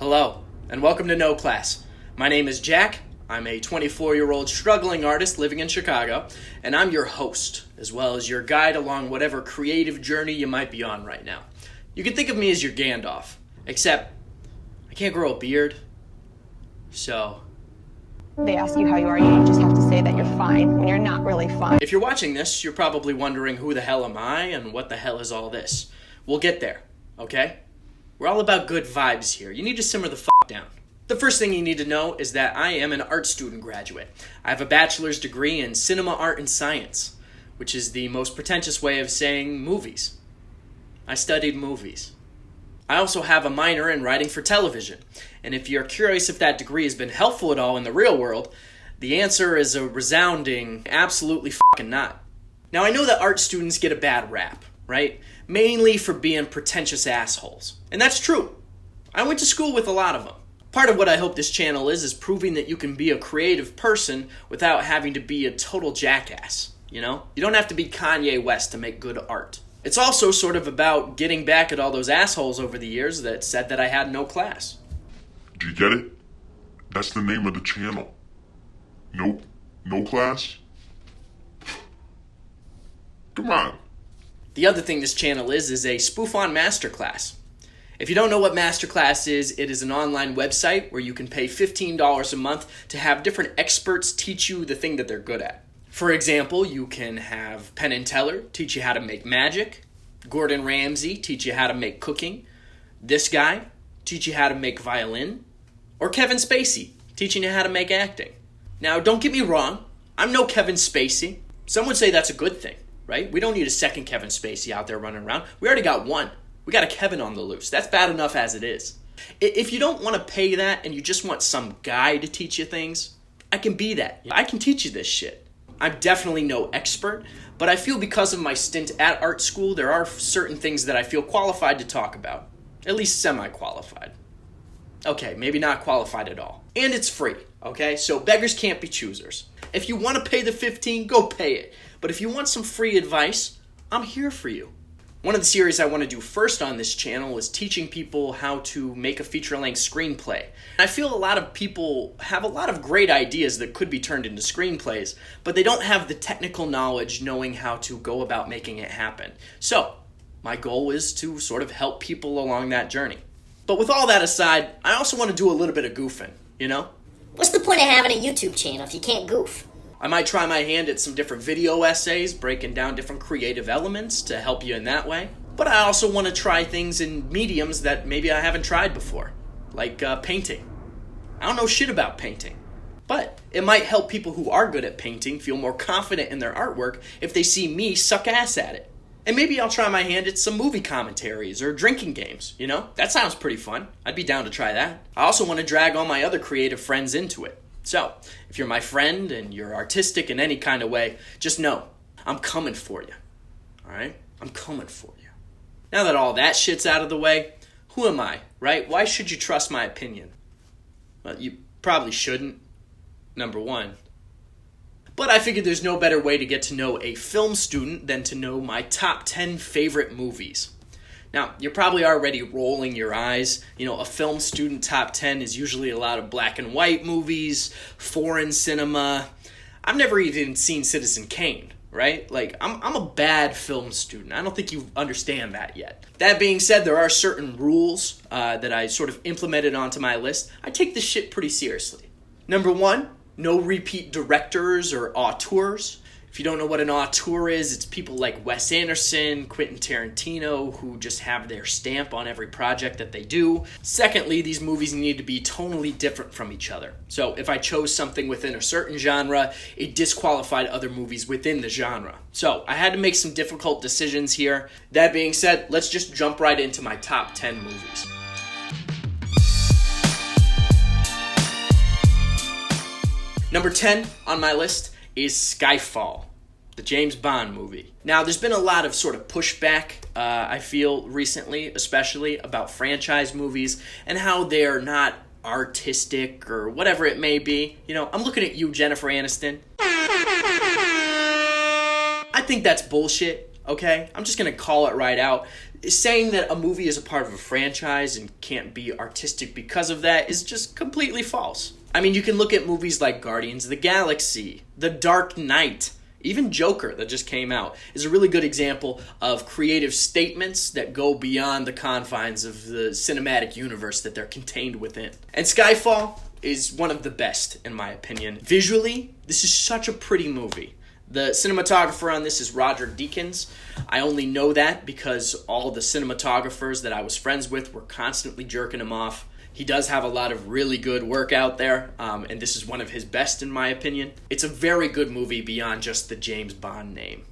Hello, and welcome to Noclass. My name is Jack. I'm a 24-year-old struggling artist living in Chicago, and I'm your host, as well as your guide along whatever creative journey you might be on right now. You can think of me as your Gandalf, except I can't grow a beard, so... They ask you how you are, you just have to say that you're fine when you're not really fine. If you're watching this, you're probably wondering who the hell am I and what the hell is all this. We'll get there, okay? We're all about good vibes here. You need to simmer the fuck down. The first thing you need to know is that I am an art student graduate. I have a bachelor's degree in cinema, art, and science, which is the most pretentious way of saying movies. I studied movies. I also have a minor in writing for television, and if you're curious if that degree has been helpful at all in the real world, the answer is a resounding absolutely fucking not. Now, I know that art students get a bad rap, right? Mainly for being pretentious assholes. And that's true. I went to school with a lot of them. Part of what I hope this channel is proving that you can be a creative person without having to be a total jackass, you know? You don't have to be Kanye West to make good art. It's also sort of about getting back at all those assholes over the years that said that I had no class. Do you get it? That's the name of the channel. Nope. No class? Come on. The other thing this channel is a spoof on masterclass. If you don't know what masterclass is, it is an online website where you can pay $15 a month to have different experts teach you the thing that they're good at. For example, you can have Penn and Teller teach you how to make magic, Gordon Ramsay teach you how to make cooking, this guy teach you how to make violin, or Kevin Spacey teaching you how to make acting. Now, don't get me wrong, I'm no Kevin Spacey. Some would say that's a good thing, right? We don't need a second Kevin Spacey out there running around. We already got one. We got a Kevin on the loose. That's bad enough as it is. If you don't want to pay that and you just want some guy to teach you things, I can be that. I can teach you this shit. I'm definitely no expert, but I feel because of my stint at art school, there are certain things that I feel qualified to talk about. At least semi-qualified. Okay, maybe not qualified at all. And it's free, okay? So beggars can't be choosers. If you want to pay the $15, go pay it. But if you want some free advice, I'm here for you. One of the series I want to do first on this channel is teaching people how to make a feature-length screenplay. I feel a lot of people have a lot of great ideas that could be turned into screenplays, but they don't have the technical knowledge knowing how to go about making it happen. So, my goal is to sort of help people along that journey. But with all that aside, I also want to do a little bit of goofing, you know? What's the point of having a YouTube channel if you can't goof? I might try my hand at some different video essays, breaking down different creative elements to help you in that way. But I also want to try things in mediums that maybe I haven't tried before, like painting. I don't know shit about painting, but it might help people who are good at painting feel more confident in their artwork if they see me suck ass at it. And maybe I'll try my hand at some movie commentaries or drinking games, you know? That sounds pretty fun. I'd be down to try that. I also want to drag all my other creative friends into it. So, if you're my friend and you're artistic in any kind of way, just know, I'm coming for you. Alright? I'm coming for you. Now that all that shit's out of the way, who am I, right? Why should you trust my opinion? Well, you probably shouldn't, number one. But I figured there's no better way to get to know a film student than to know my top 10 favorite movies. Now, you're probably already rolling your eyes. You know, a film student top 10 is usually a lot of black and white movies, foreign cinema. I've never even seen Citizen Kane, right? Like, I'm a bad film student. I don't think you understand that yet. That being said, there are certain rules that I sort of implemented onto my list. I take this shit pretty seriously. Number one, no repeat directors or auteurs. If you don't know what an auteur is, it's people like Wes Anderson, Quentin Tarantino, who just have their stamp on every project that they do. Secondly, these movies need to be tonally different from each other. So if I chose something within a certain genre, it disqualified other movies within the genre. So I had to make some difficult decisions here. That being said, let's just jump right into my top 10 movies. Number 10 on my list is Skyfall, the James Bond movie. Now, there's been a lot of sort of pushback, I feel, recently, especially about franchise movies and how they're not artistic or whatever it may be. You know, I'm looking at you, Jennifer Aniston. I think that's bullshit, okay? I'm just going to call it right out. Saying that a movie is a part of a franchise and can't be artistic because of that is just completely false. I mean, you can look at movies like Guardians of the Galaxy, The Dark Knight, even Joker that just came out is a really good example of creative statements that go beyond the confines of the cinematic universe that they're contained within. And Skyfall is one of the best, in my opinion. Visually, this is such a pretty movie. The cinematographer on this is Roger Deakins. I only know that because all the cinematographers that I was friends with were constantly jerking him off. He does have a lot of really good work out there, and this is one of his best in my opinion. It's a very good movie beyond just the James Bond name.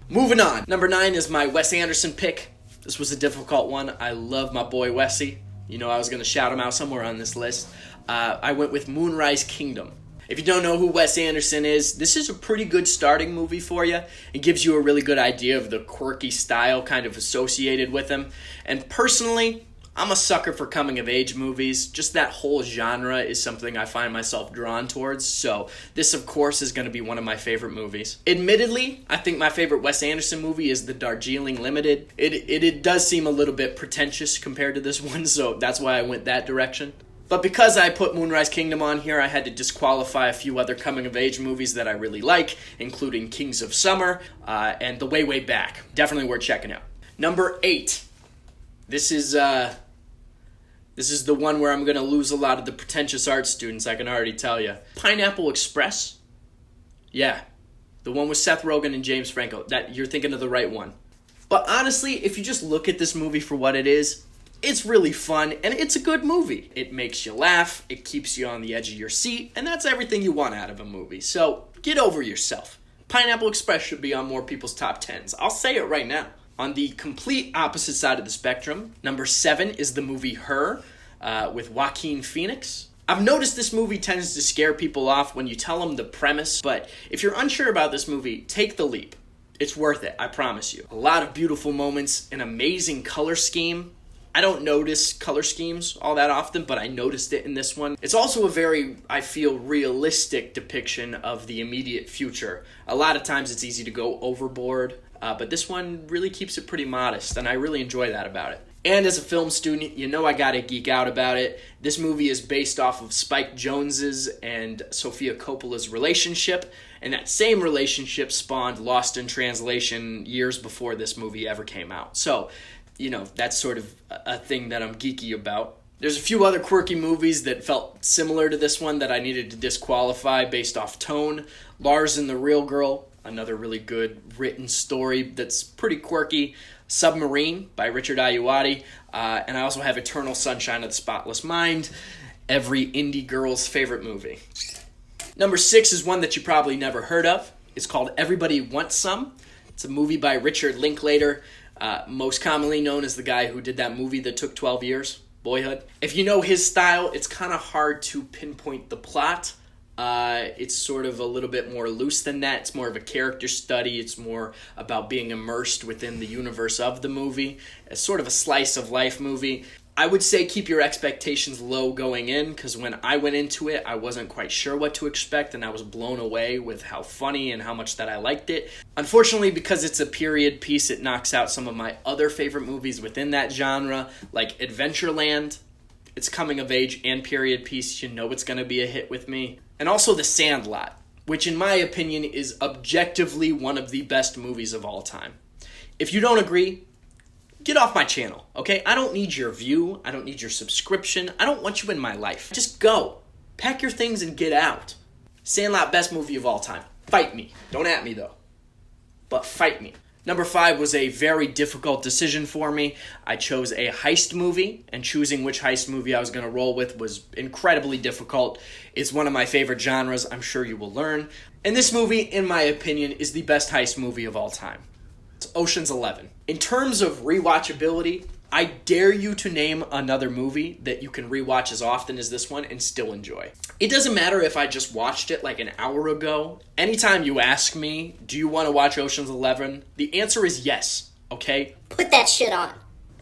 Moving on. Number 9 is my Wes Anderson pick. This was a difficult one. I love my boy Wessie. You know I was going to shout him out somewhere on this list. I went with Moonrise Kingdom. If you don't know who Wes Anderson is, this is a pretty good starting movie for you. It gives you a really good idea of the quirky style kind of associated with him. And personally, I'm a sucker for coming-of-age movies. Just that whole genre is something I find myself drawn towards. So this, of course, is going to be one of my favorite movies. Admittedly, I think my favorite Wes Anderson movie is The Darjeeling Limited. It does seem a little bit pretentious compared to this one, so that's why I went that direction. But because I put Moonrise Kingdom on here, I had to disqualify a few other coming-of-age movies that I really like, including Kings of Summer and The Way, Way Back. Definitely worth checking out. Number 8. This is the one where I'm going to lose a lot of the pretentious art students, I can already tell you. Pineapple Express? Yeah. The one with Seth Rogen and James Franco. That you're thinking of the right one. But honestly, if you just look at this movie for what it is, it's really fun, and it's a good movie. It makes you laugh, it keeps you on the edge of your seat, and that's everything you want out of a movie. So, get over yourself. Pineapple Express should be on more people's top 10s. I'll say it right now. On the complete opposite side of the spectrum, number 7 is the movie Her, with Joaquin Phoenix. I've noticed this movie tends to scare people off when you tell them the premise, but if you're unsure about this movie, take the leap. It's worth it, I promise you. A lot of beautiful moments, an amazing color scheme. I don't notice color schemes all that often, but I noticed it in this one. It's also a very, I feel, realistic depiction of the immediate future. A lot of times it's easy to go overboard, but this one really keeps it pretty modest, and I really enjoy that about it. And as a film student, you know I gotta geek out about it. This movie is based off of Spike Jonze's and Sofia Coppola's relationship, and that same relationship spawned Lost in Translation years before this movie ever came out. So, you know, that's sort of a thing that I'm geeky about. There's a few other quirky movies that felt similar to this one that I needed to disqualify based off tone. Lars and the Real Girl, another really good written story that's pretty quirky. Submarine by Richard Ayoade. And I also have Eternal Sunshine of the Spotless Mind, every indie girl's favorite movie. Number 6 is one that you probably never heard of. It's called Everybody Wants Some. It's a movie by Richard Linklater, most commonly known as the guy who did that movie that took 12 years, Boyhood. If you know his style, it's kind of hard to pinpoint the plot. It's sort of a little bit more loose than that. It's more of a character study. It's more about being immersed within the universe of the movie. It's sort of a slice of life movie. I would say keep your expectations low going in, because when I went into it, I wasn't quite sure what to expect, and I was blown away with how funny and how much that I liked it. Unfortunately, because it's a period piece, it knocks out some of my other favorite movies within that genre, like Adventureland. It's coming of age and period piece. You know it's going to be a hit with me. And also The Sandlot, which in my opinion is objectively one of the best movies of all time. If you don't agree, get off my channel, okay? I don't need your view. I don't need your subscription. I don't want you in my life. Just go. Pack your things and get out. Sandlot, best movie of all time. Fight me. Don't at me, though. But fight me. Number 5 was a very difficult decision for me. I chose a heist movie, and choosing which heist movie I was going to roll with was incredibly difficult. It's one of my favorite genres. I'm sure you will learn. And this movie, in my opinion, is the best heist movie of all time. It's Ocean's 11. In terms of rewatchability, I dare you to name another movie that you can rewatch as often as this one and still enjoy. It doesn't matter if I just watched it like an hour ago. Anytime you ask me, do you want to watch Ocean's 11? The answer is yes, okay? Put that shit on.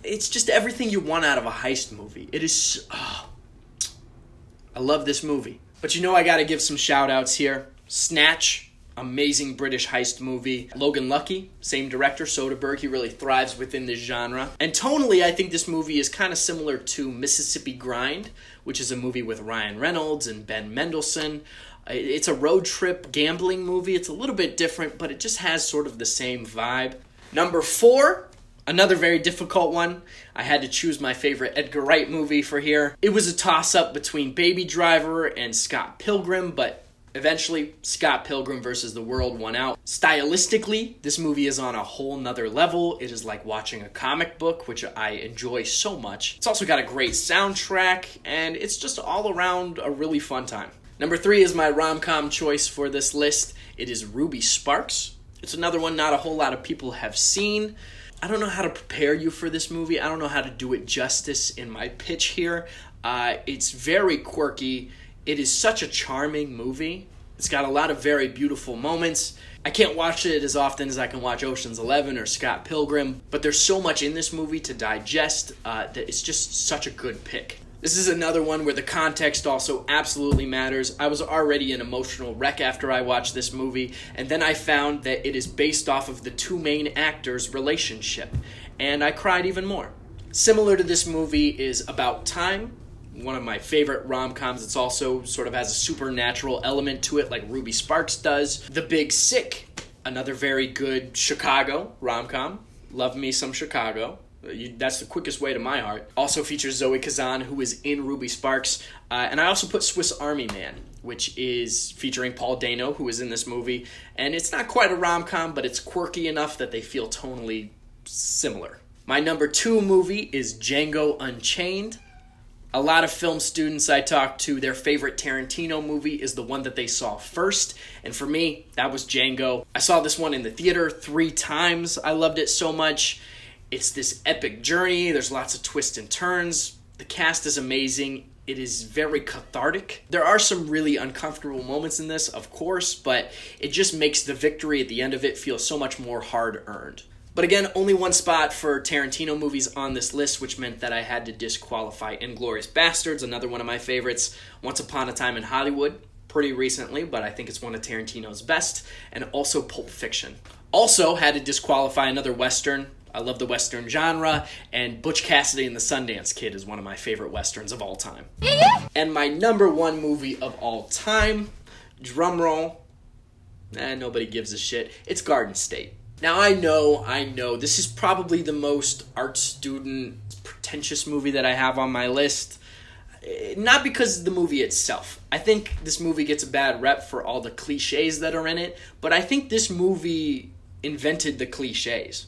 It's just everything you want out of a heist movie. It is... I love this movie. But you know I gotta give some shout outs here. Snatch. Amazing British heist movie. Logan Lucky, same director, Soderbergh. He really thrives within this genre. And tonally, I think this movie is kind of similar to Mississippi Grind, which is a movie with Ryan Reynolds and Ben Mendelsohn. It's a road trip gambling movie. It's a little bit different, but it just has sort of the same vibe. Number 4, another very difficult one. I had to choose my favorite Edgar Wright movie for here. It was a toss-up between Baby Driver and Scott Pilgrim, but eventually, Scott Pilgrim vs. the World won out. Stylistically, this movie is on a whole nother level. It is like watching a comic book, which I enjoy so much. It's also got a great soundtrack, and it's just all around a really fun time. Number 3 is my rom-com choice for this list. It is Ruby Sparks. It's another one not a whole lot of people have seen. I don't know how to prepare you for this movie. I don't know how to do it justice in my pitch here. It's very quirky. It is such a charming movie. It's got a lot of very beautiful moments. I can't watch it as often as I can watch Ocean's 11 or Scott Pilgrim, but there's so much in this movie to digest that it's just such a good pick. This is another one where the context also absolutely matters. I was already an emotional wreck after I watched this movie, and then I found that it is based off of the two main actors' relationship, and I cried even more. Similar to this movie is About Time, one of my favorite rom-coms. It's also sort of has a supernatural element to it like Ruby Sparks does. The Big Sick, another very good Chicago rom-com. Love me some Chicago. That's the quickest way to my heart. Also features Zoe Kazan, who is in Ruby Sparks. And I also put Swiss Army Man, which is featuring Paul Dano, who is in this movie. And it's not quite a rom-com, but it's quirky enough that they feel tonally similar. My number 2 movie is Django Unchained. A lot of film students I talked to, their favorite Tarantino movie is the one that they saw first. And for me, that was Django. I saw this one in the theater 3 times. I loved it so much. It's this epic journey. There's lots of twists and turns. The cast is amazing. It is very cathartic. There are some really uncomfortable moments in this, of course, but it just makes the victory at the end of it feel so much more hard-earned. But again, only one spot for Tarantino movies on this list, which meant that I had to disqualify Inglourious Basterds, another one of my favorites, Once Upon a Time in Hollywood, pretty recently, but I think it's one of Tarantino's best, and also Pulp Fiction. Also had to disqualify another Western. I love the Western genre, and Butch Cassidy and the Sundance Kid is one of my favorite Westerns of all time. And my number 1 movie of all time, drumroll, nobody gives a shit, it's Garden State. Now, I know, this is probably the most art student, pretentious movie that I have on my list. Not because of the movie itself. I think this movie gets a bad rep for all the cliches that are in it, but I think this movie invented the cliches,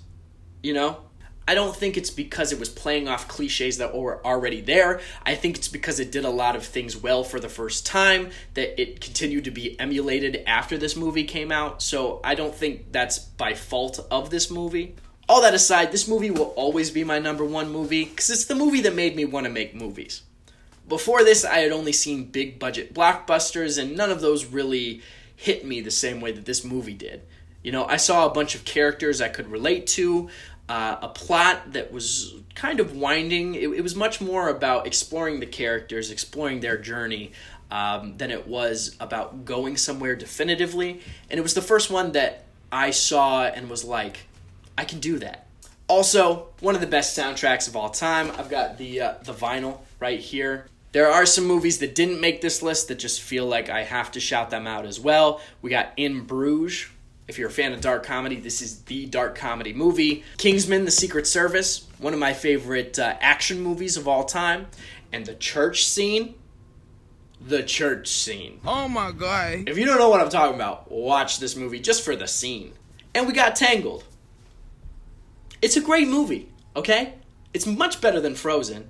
you know? I don't think it's because it was playing off cliches that were already there. I think it's because it did a lot of things well for the first time, that it continued to be emulated after this movie came out. So I don't think that's by fault of this movie. All that aside, this movie will always be my number 1 movie because it's the movie that made me want to make movies. Before this, I had only seen big budget blockbusters, and none of those really hit me the same way that this movie did. You know, I saw a bunch of characters I could relate to, a plot that was kind of winding. It was much more about exploring the characters, exploring their journey, than it was about going somewhere definitively. And it was the first one that I saw and was like, I can do that. Also, one of the best soundtracks of all time. I've got the vinyl right here. There are some movies that didn't make this list that just feel like I have to shout them out as well. We got In Bruges. If you're a fan of dark comedy, this is the dark comedy movie. Kingsman: The Secret Service, one of my favorite action movies of all time. And The Church Scene. The Church Scene. Oh my God. If you don't know what I'm talking about, watch this movie just for the scene. And we got Tangled. It's a great movie, okay? It's much better than Frozen.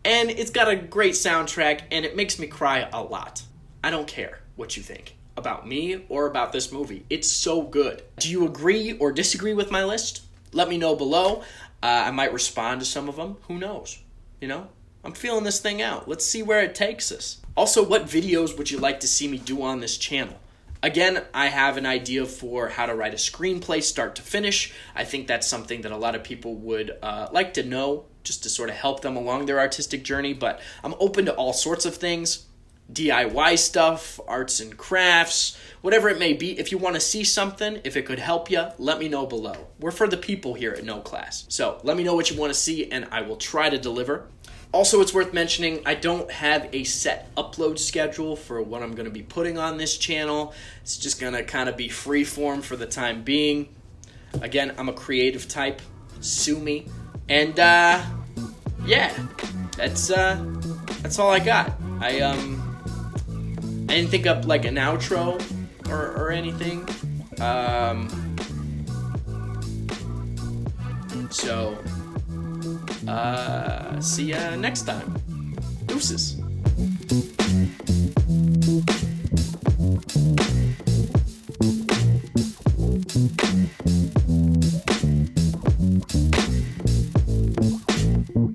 And it's got a great soundtrack, and it makes me cry a lot. I don't care what you think about me or about this movie. It's so good. Do you agree or disagree with my list? Let me know below. I might respond to some of them. Who knows? You know? I'm feeling this thing out. Let's see where it takes us. Also, what videos would you like to see me do on this channel? Again, I have an idea for how to write a screenplay start to finish. I think that's something that a lot of people would like to know, just to sort of help them along their artistic journey, but I'm open to all sorts of things. DIY stuff, arts and crafts, whatever it may be. If you want to see something, if it could help you, let me know below. We're for the people here at No Class. So let me know what you want to see and I will try to deliver. Also, it's worth mentioning, I don't have a set upload schedule for what I'm going to be putting on this channel. It's just going to kind of be freeform for the time being. Again, I'm a creative type. Sue me. And, yeah, that's all I got. I didn't think up like an outro or anything. See ya next time. Deuces.